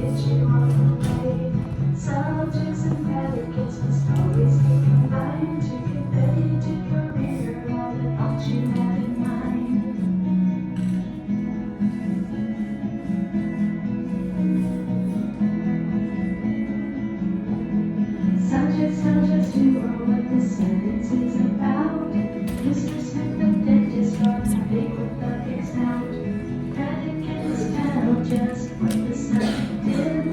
get you on your way. Subjects and predicates must always be combined to convey to your reader all the thoughts you have in mind. Subjects who are what this sentence is about. Mr. Smith the dentist got big with the big snout. Predicates tell just what the subject did.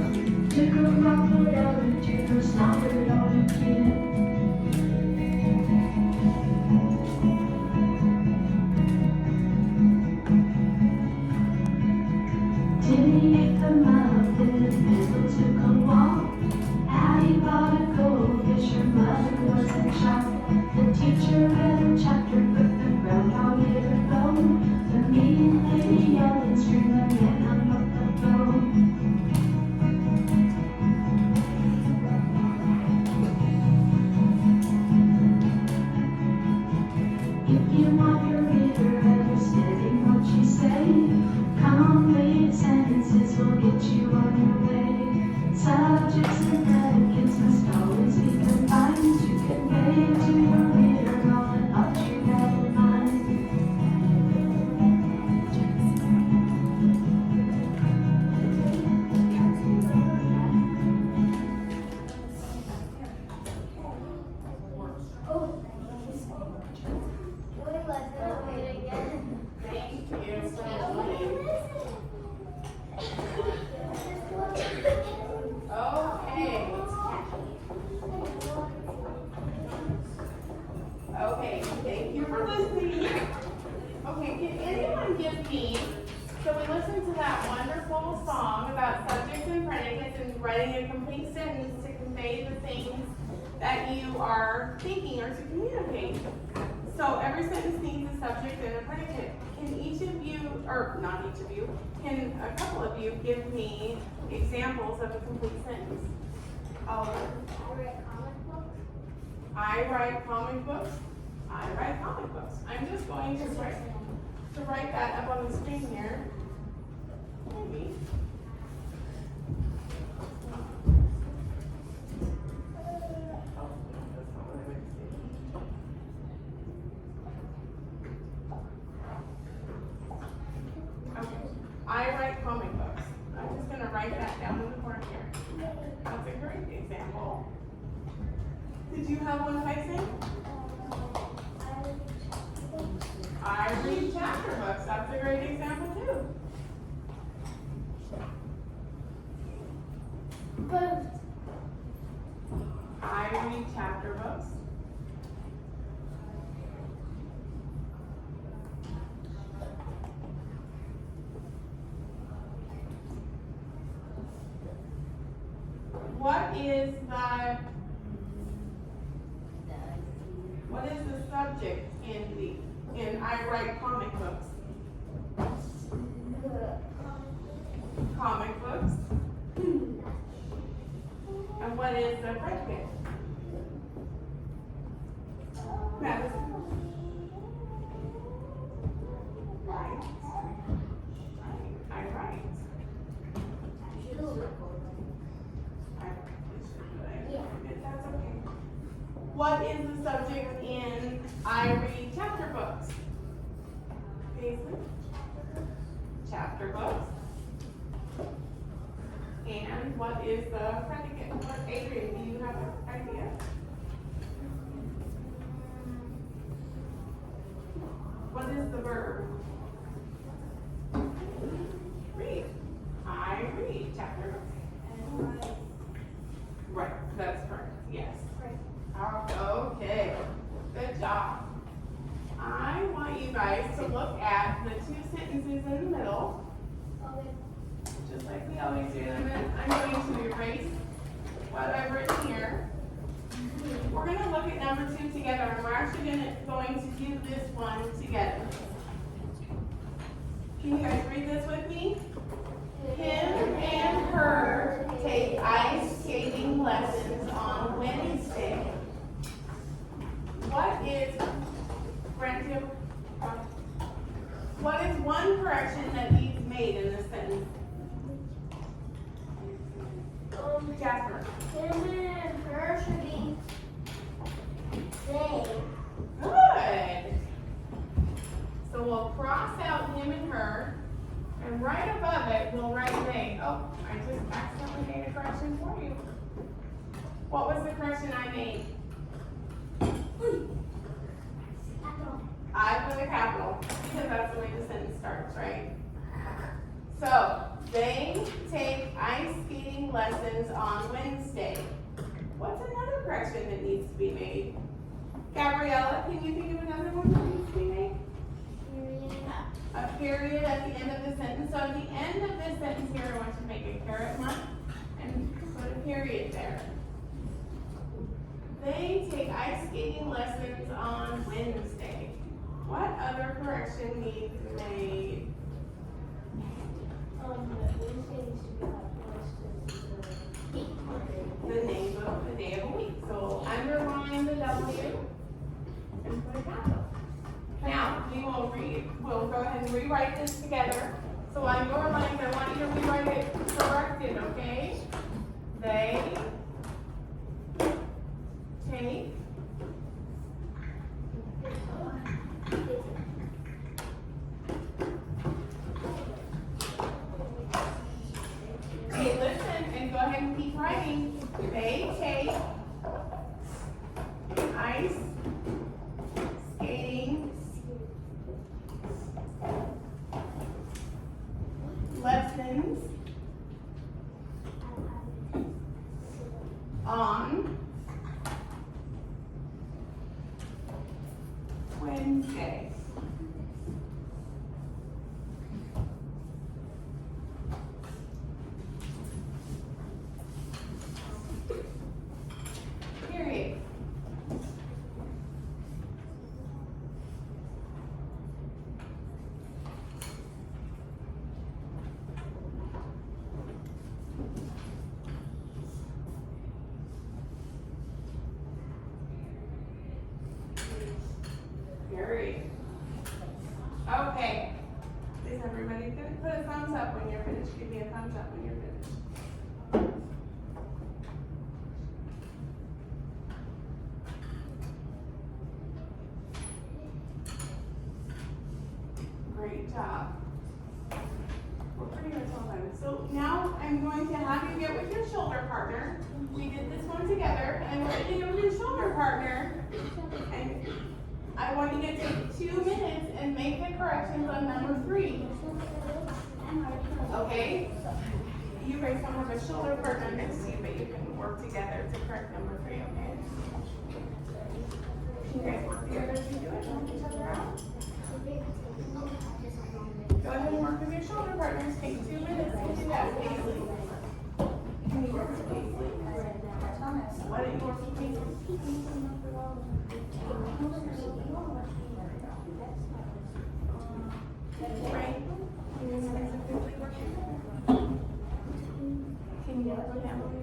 Took a rock, put out a tooth, or slaughtered all you kid. Timmy ate the muffin and Bill took a walk. Addie bought a goldfish, her mother was in shock. The teacher read a chapter, but the groundhog hit her bone. The mean lady yelled and screamed, the man hung up the phone. If you want your reader understanding what you say, complete sentences will get you on your way. Subjects and predicates must always be combined to convey to your reader all the thoughts you have in mind. Okay, thank you for listening. Okay, can anyone give me, so we listened to that wonderful song about subjects and predicates and writing a complete sentence to convey the things that you are thinking or to communicate. So every sentence needs a subject and a predicate. Can each of you, or not each of you, can a couple of you give me examples of a complete sentence? Oliver. I write comic books. I write comic books. I'm just going to write that up on the screen here. Maybe. Okay. I write comic books. I'm just going to write that down in the corner here. That's a great example. Did you have one, Tyson? I read chapter books. That's a great example too. I read chapter books. What is the subject in I write comic books? Comic books. And what is the predicate? Madison. Right. I write. That's okay. What is the subject in I read chapter books? Paisley? Chapter books. And what is the predicate? What, Adrian, do you have an idea? What is the verb? Read. I read chapter books. Right, that's correct. Yes. Okay. Good job. I want you guys to look at the two sentences in the middle. Just like we always do. I'm going to erase what I've written here. We're going to look at number 2 together, and we're actually going to do this one together. Can you guys read this with me? Him and her take ice skating lessons on Wednesday. What is one correction that needs made in this sentence? her? Him and her should be they. Good. So we'll cross out him and her, and right above it, we'll write they. Oh, I just accidentally made a correction for you. What was the correction I made? I put a capital, because that's the way the sentence starts, right? So, they take ice skating lessons on Wednesday. What's another correction that needs to be made? Gabriella, can you think of another one that needs to be made? A period at the end of the sentence. So at the end of this sentence here, I want you to make a caret mark and put a period there. They take ice skating lessons on Wednesday. What other correction needs made? The name of the day of the week. So underline the W and put a capital. Now, we'll go ahead and rewrite this together. So on your lines, I want you to rewrite it corrected, okay? They take okay, listen and go ahead and keep writing. They take ice skating lessons on Wednesday. Period. Period. Okay. Is everybody good? Put a thumbs up when you're finished. Give me a thumbs up when you're finished. Great job. We're pretty much all done. So now I'm going to have you get with your shoulder partner. We did this one together, and we're going to get with your shoulder partner. And I want you to take 2 minutes and make the corrections on number 3. Okay? You guys don't have a shoulder partner next to you, but you can work together to correct number 3, okay? You guys work together to do it, help each other out. Go ahead and work with your shoulder partners. Take 2 minutes to do that, Paisley. Can you work with Paisley? Why don't you work with Paisley? Right? Can you work with Emily?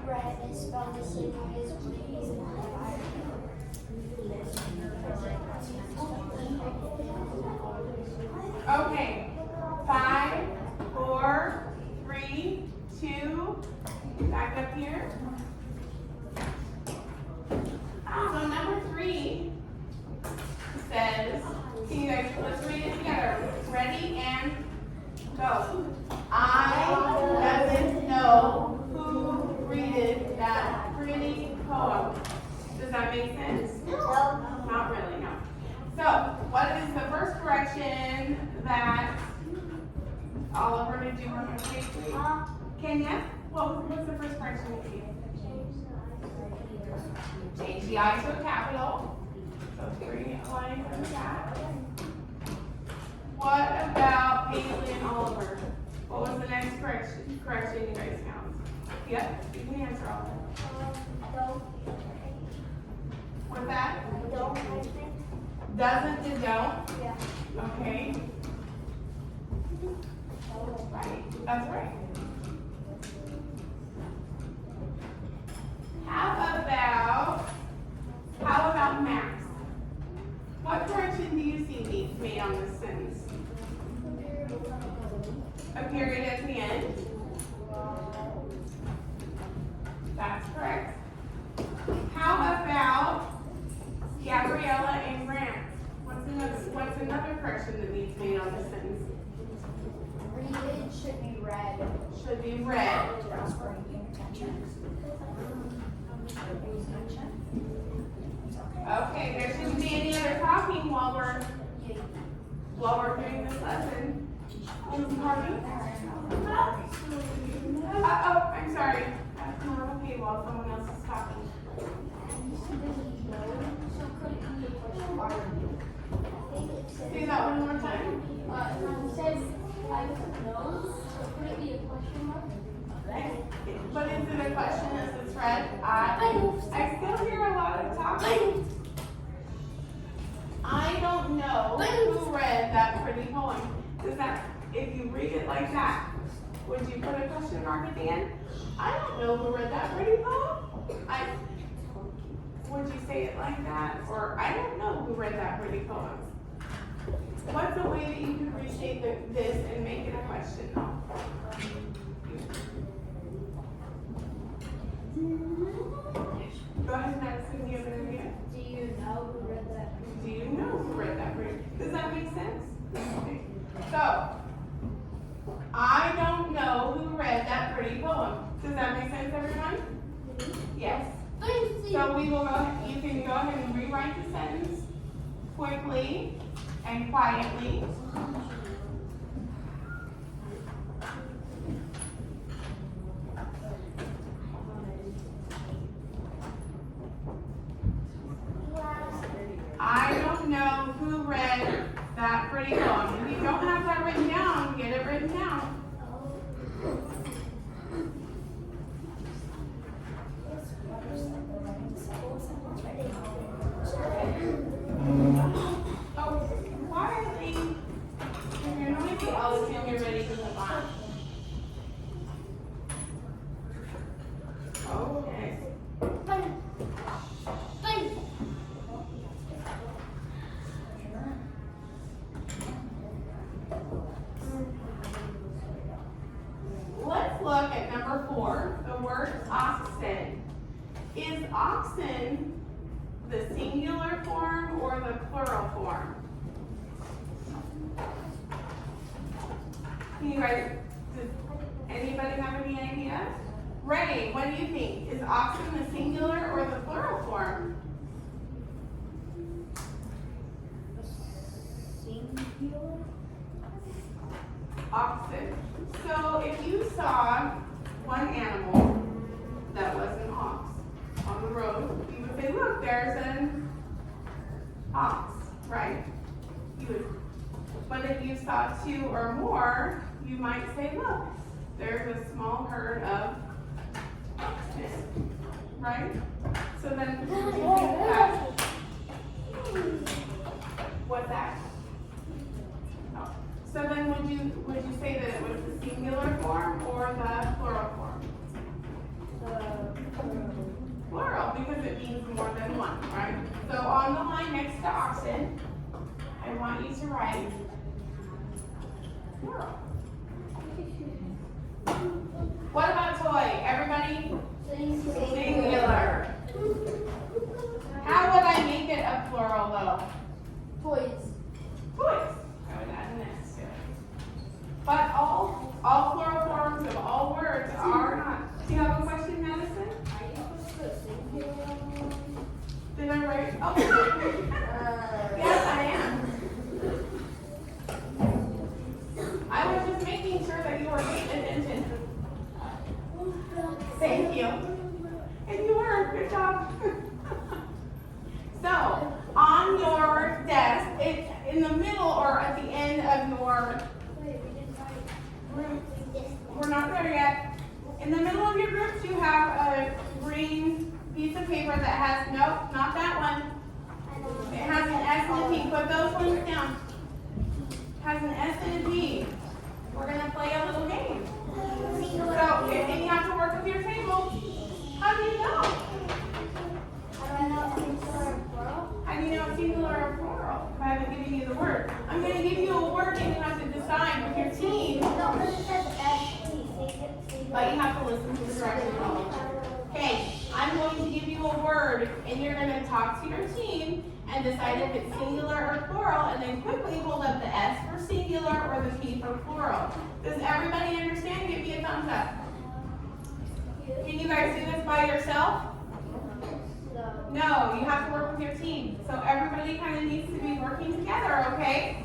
Bread is spelled the same way as cheese and Okay. 5, 4, 3, 2. Back up here. So number 3 says, can you guys, let's read it together. Ready and go. I doesn't know who read that pretty poem. Does that make sense? Not really, no. So, what is the first correction that Oliver, did you want to say, please? Kenya? What's the first correction you see? Change the I to a capital. So 3 lines from that. What about Paisley and Oliver? What was the next correction you guys found? Yep, you can answer all of them. What's that? Doesn't to don't? Yeah. Okay. Right, that's right. How about Max? What correction do you see needs made on this sentence? A period at the end? That's correct. How about Gabriella and Grant? What's another correction that needs made on this sentence? Read should be read. Should be read. Okay, there shouldn't be any other talking while we're doing this lesson. Pardon? Oh, I'm sorry. That's not okay while someone else is talking. Say that one more time. It says, I don't know, so could it be a question mark? But is it a question as it's read? I still hear a lot of talking. I don't know who read that pretty poem. Does that, if you read it like that, would you put a question mark at the end? I don't know who read that pretty poem. Would you say it like that? Or I don't know who read that pretty poem. What's a way that you can restate this and make it a question though? Go ahead, Madison, do you have an idea? Do you know who read that? Do you know who read that pretty? Does that make sense? Okay. So, I don't know who read that pretty poem. Does that make sense, everyone? Yes. So we will go, you can go ahead and rewrite the sentence quickly and quietly. I don't know who read that pretty poem. If you don't have that written down, get it written down. Oh, quietly. If you're noisy, I'll assume you're ready to move on. Okay. Let's look at number 4, the word oxen. Is oxen the singular form or the plural form? Can you guys, does anybody have any idea? Ray, what do you think? Is oxen the singular or the plural form? Singular? Oxen. So if you saw one animal that was an ox on the road, you would say, look, there's an ox, right? You would. But if you saw 2 or more, you might say, look, there's a small herd of oxen. right? So then, would you think that? What's that? Oh. So then, would you say that it was the singular form or the plural form? Plural, because it means more than one, right? So on the line next to oxen, I want you to write plural. What about toy? Everybody? Singular. How would I make it a plural though? Toys. Toys. I would add an S to it. But all plural forms of all words are not. Do you have a question, Madison? Are you supposed to put singular? Did I write? Oh. Yes, I am. I was just making sure that you were paying attention. Thank you. And you were. Good job. So, on your desk, it's in the middle or at the end of your Wait, we didn't write. We're not there yet. In the middle of your groups, you have a green piece of paper that has, nope, not that one. It has an S and a T. Put those ones down. Has an S and a T. We're going to play a little game. So, and you have to work with your table. How do you know? How do I know if it's singular or plural? How do you know it's singular or plural? If I haven't given you the word. I'm going to give you a word and you have to decide with your team. No, because it says S-T. But you have to listen to the directions. Okay, I'm going to give you a word and you're going to talk to your team and decide if it's singular or plural, and then quickly hold up the S for singular or the P for plural. Does everybody understand? Give me a thumbs up. Can you guys do this by yourself? No, you have to work with your team. So everybody kind of needs to be working together, okay?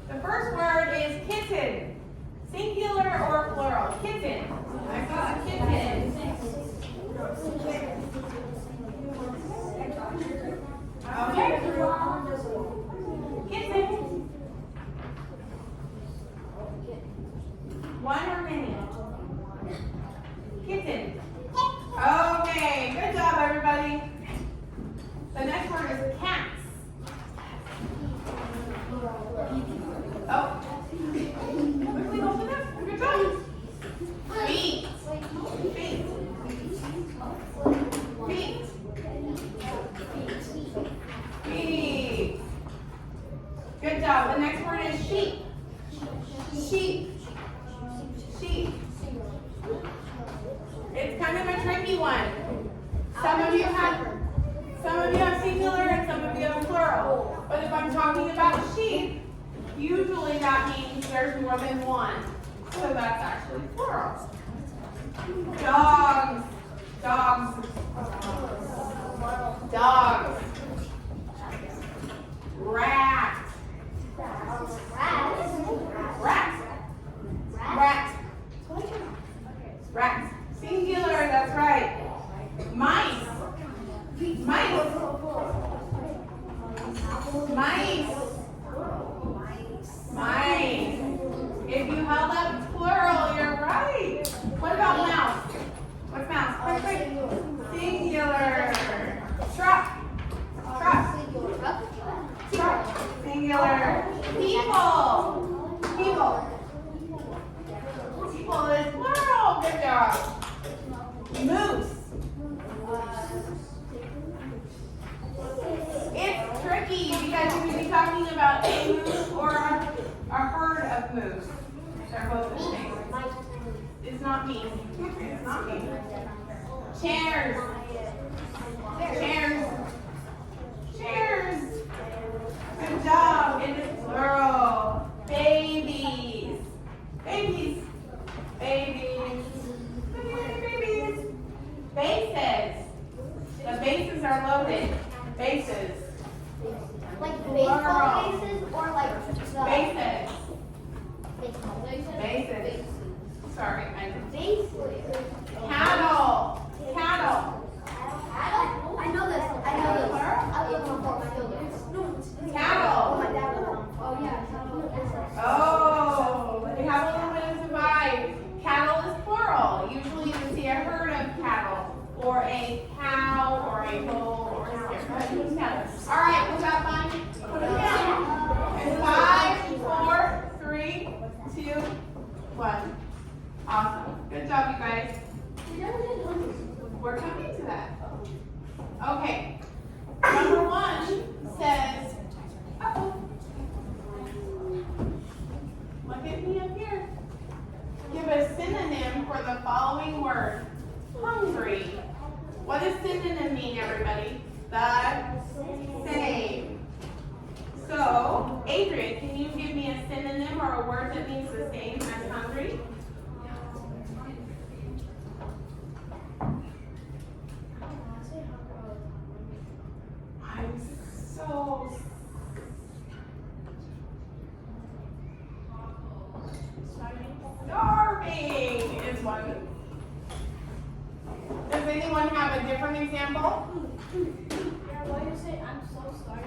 The first word is kitten. Singular or plural? Kitten. I got a kitten. Okay. Kitten. One or many? Kitten. Okay, good job, everybody. The next word is cats. Oh. Quickly go for this. Good job. Feet. Feet. Feet. Feet. Good job. The next word is sheep. Sheep. Sheep. It's kind of a tricky one. Some of you have singular and some of you have plural. But if I'm talking about sheep, usually that means there's more than one. So that's actually plural. Dogs. Dogs. Dogs. Rats. Rats. Rats. Rats. Singular, that's right. Mice. Mice. Mice. Mice. If you held up plural, you're right. What about mouse? What's mouse? Quick, quick. Singular. Truck. Truck. Truck. Singular. People. People. People is plural. Good job. Moose. It's tricky because you could be talking about a moose or a herd of moose. They're both the same. It's not me. It's not me. Chairs. Chairs. Chairs. Good job. It is plural. Babies. Babies. Babies. Babies. Bases. The bases are loaded. Bases. Like baseball bases or like the Bases. baseball bases? Bases. Sorry, I didn't. Bases. Cattle. Cattle. I know this. I know this. I live on Fort Field. Cattle. My dad lives on. Oh yeah. Oh, we have a little bit of divide. Cattle is plural. Usually you see a herd of cattle. Okay. Number 1 says, look at me up here. Give a synonym for the following word. Hungry. What does synonym mean, everybody? The same. So, Adrian, can you give me a synonym or a word that means the same as hungry? I'm so starving is one. Does anyone have a different example? Why do you say I'm so sorry?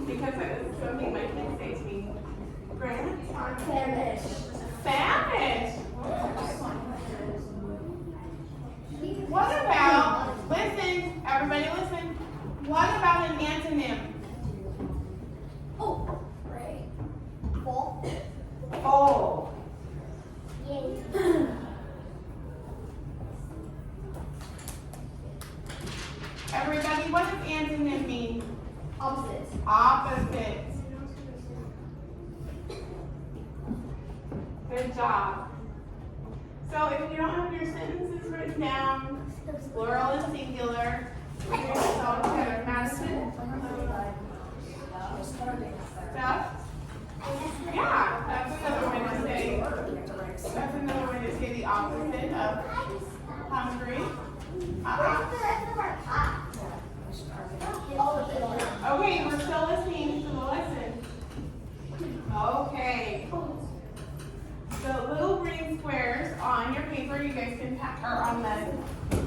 Because it's something my kids say to me. Grant? Famished. Famished. What about, listen, everybody listen. What about an antonym? Oh, right. Full. Oh. Yay. Everybody, what does antonym mean? Opposite. Opposite. Good job. So if you don't have your sentences written down, plural and singular, we're going to spell together. Madison? Stuff? Yeah, that's another way to say. That's another way to say the opposite of hungry. Okay, we're still listening to the lesson. Okay. The little green squares on your paper, you guys can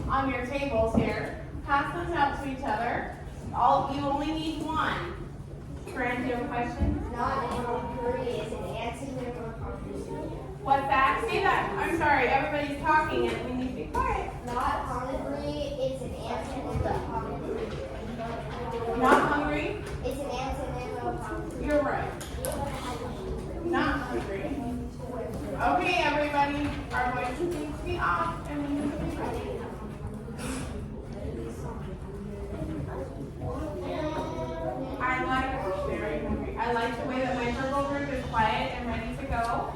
on your tables here. Pass those out to each other. You only need one. Fran, do you have a question? Not hungry is an antonym of hungry. What's that? Say that. I'm sorry, everybody's talking and we need to be quiet. Not hungry is an antonym of hungry. Not hungry? It's an antonym of hungry. You're right. Not hungry. Okay, everybody, our voices need to be off and we need to be ready. I like the way that my purple group is quiet and ready to go.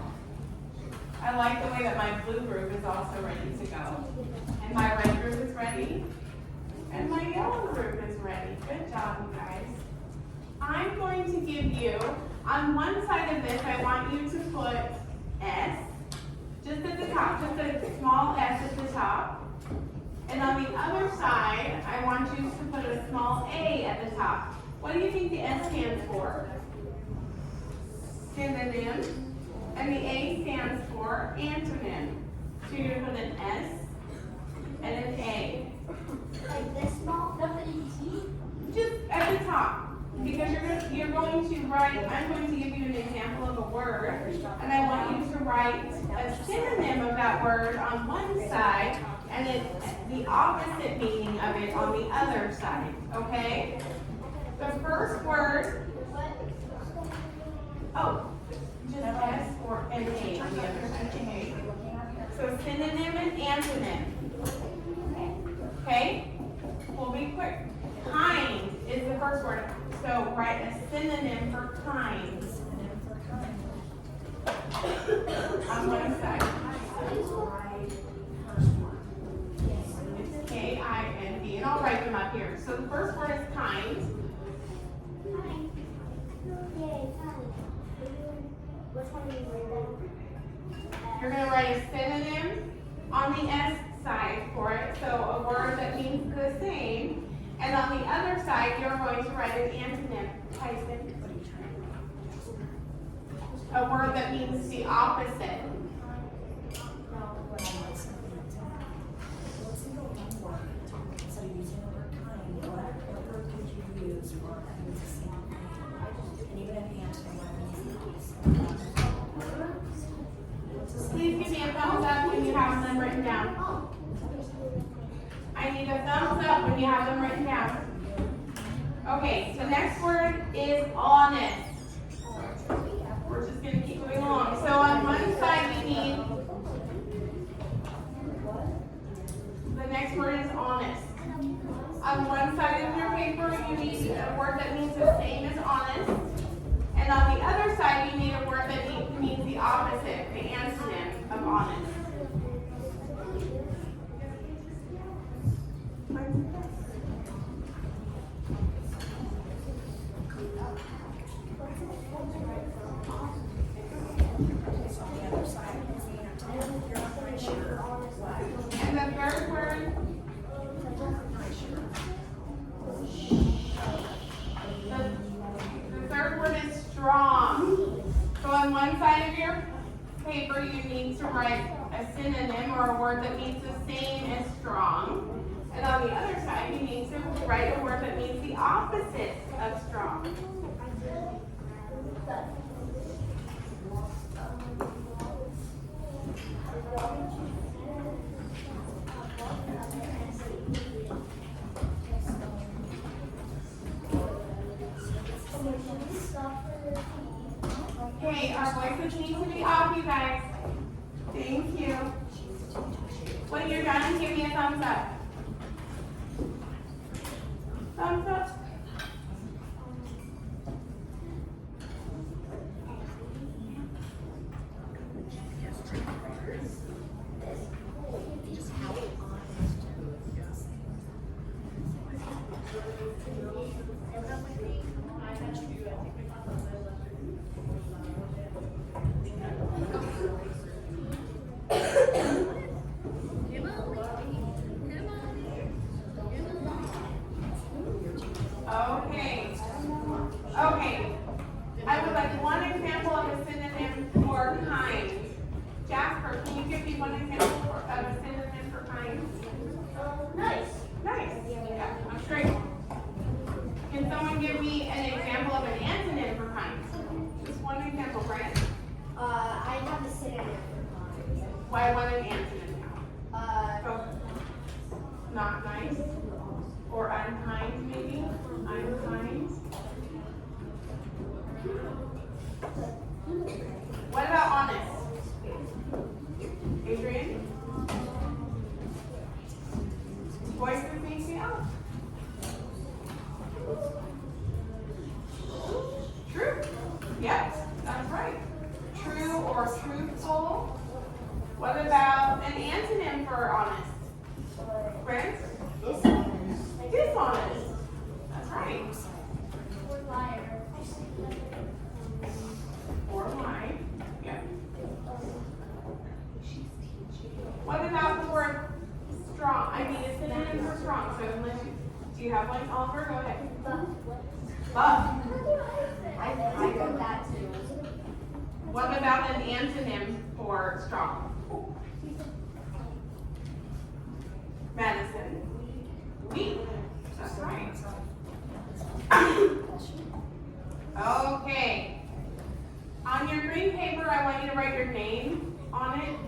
I like the way that my blue group is also ready to go. And my red group is ready. And my yellow group is ready. Good job, you guys. I'm going to give you, on one side of this, I want you to put S, just at the top, just a small S at the top. And on the other side, I want you to put a small A at the top. What do you think the S stands for? Synonym. And the A stands for antonym. So you're going to put an S and an A. Like this small? Nothing you can see? Just at the top. Because you're going to write, I'm going to give you an example of a word, and I want you to write a synonym of that word on one side, and then the opposite meaning of it on the other side, okay? The first word, just S or an A on the other side, okay? So synonym and antonym, okay? We'll be quick. Kind is the first word. So write a synonym for kind. On one side. It's K-I-N-D. And I'll write them up here. So the first word is kind. You're going to write a synonym on the S side for it. So a word that means the same. And on the other side, you're going to write an antonym. Tyson. A word that means the opposite. Please give me a thumbs up when you have them written down. I need a thumbs up when you have them written down. Okay, the next word is honest. We're just going to keep moving along. So on one side we need, the next word is honest. On one side of your paper, you need a word that means the same as honest. And on the other side, you need a word that means the opposite, the antonym of honest. And the third word, the third word is strong. So on one side of your paper, you need to write a synonym or a word that means the same as strong. And on the other side, you need to write a word that means the opposite of strong. Okay, our voices need to be off, you guys. Thank you. When you're done, give me a thumbs up. Thumbs up. Okay. Okay. I would like one example of a synonym for kind. Jasper, can you give me one example of a synonym for kind? Nice. Nice. Yeah, that's great. Can someone give me an example of an antonym for kind? Just one example, Brent. I have a synonym for kind. Why one an antonym now? So, not nice? Or unkind, maybe? Unkind. What about honest? Adrian? Voices need to be out. True. Yes, that's right. True or truthful. What about an antonym for honest? Brent? Dishonest. That's right. Or liar. Or lie. Yeah. What about the word strong? I mean, a synonym for strong. So, unless do you have one, Oliver? Go ahead. Buff. I wrote that too. What about an antonym for strong? Madison. Weak. That's right. Okay. On your green paper, I want you to write your name on it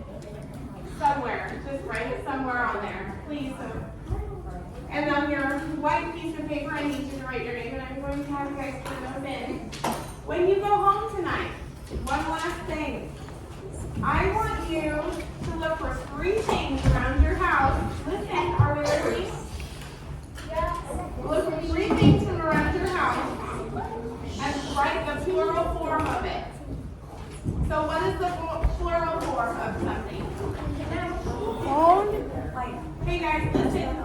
somewhere. Just write it somewhere on there, please. And on your white piece of paper, I need you to write your name, and I'm going to have you guys put those in. When you go home tonight, one last thing. I want you to look for 3 things around your house. Listen, are we ready? Look for 3 things from around your house and write the plural form of it. So what is the plural form of something? Phone. Hey guys, listen.